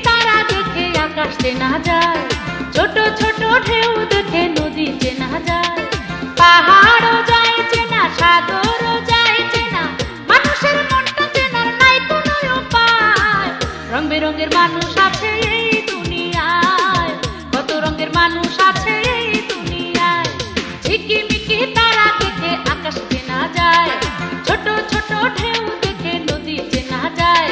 তারা দেখে আকাশ চেনা যায়, ছোট ছোট ঢেউ দেখে নদী চেনা যায়, পাহাড়ও যায় চেনা, সাগরও যায় চেনা, মানুষের মনটা চেনার নাই কোনো উপায়। রং বেরঙের মানুষ আছে এই দুনিয়ায়, কত রঙের মানুষ আছে এই দুনিয়ায়। ঝিকিমিকি তারা দেখে আকাশ চেনা যায়, ছোট ছোট ঢেউ দেখে নদী চেনা যায়,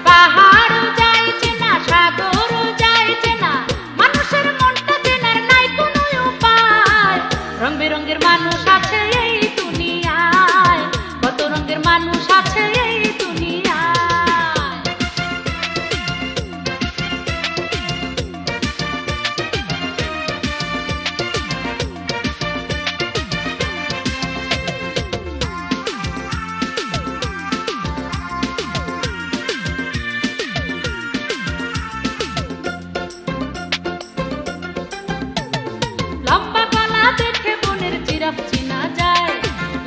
পাহাড়ও যায় চেনা, সাগরও যায় চেনা, মানুষের মনটা চেনার নাই কোনো উপায়। রং বেরঙের মানুষ আছে এই দুনিয়ায়, কত রঙের মানুষ আছে এই দুনিয়ায়। লম্বা গলা দেখে বনের জিরাফ চেনা যায়,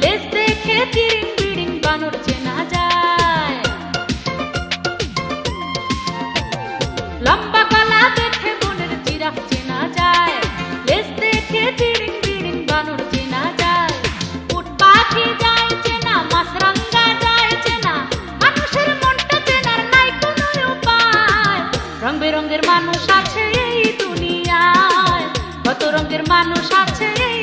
লেজ দেখে চিরিং বিড়িং বানর চেনা যায়। লম্বা গলা দেখে বনের জিরাফ চেনা যায়, লেজ দেখে চিরিং বিড়িং বানর চেনা যায়। উট পাখি যায় চেনা, মাছরাঙা যায় চেনা, মানুষের মনটা চেনার নাই কোনো উপায়। রং বেরঙের মানুষ আছে এই দুনিয়ায়, কত রঙের মানুষ আছে এই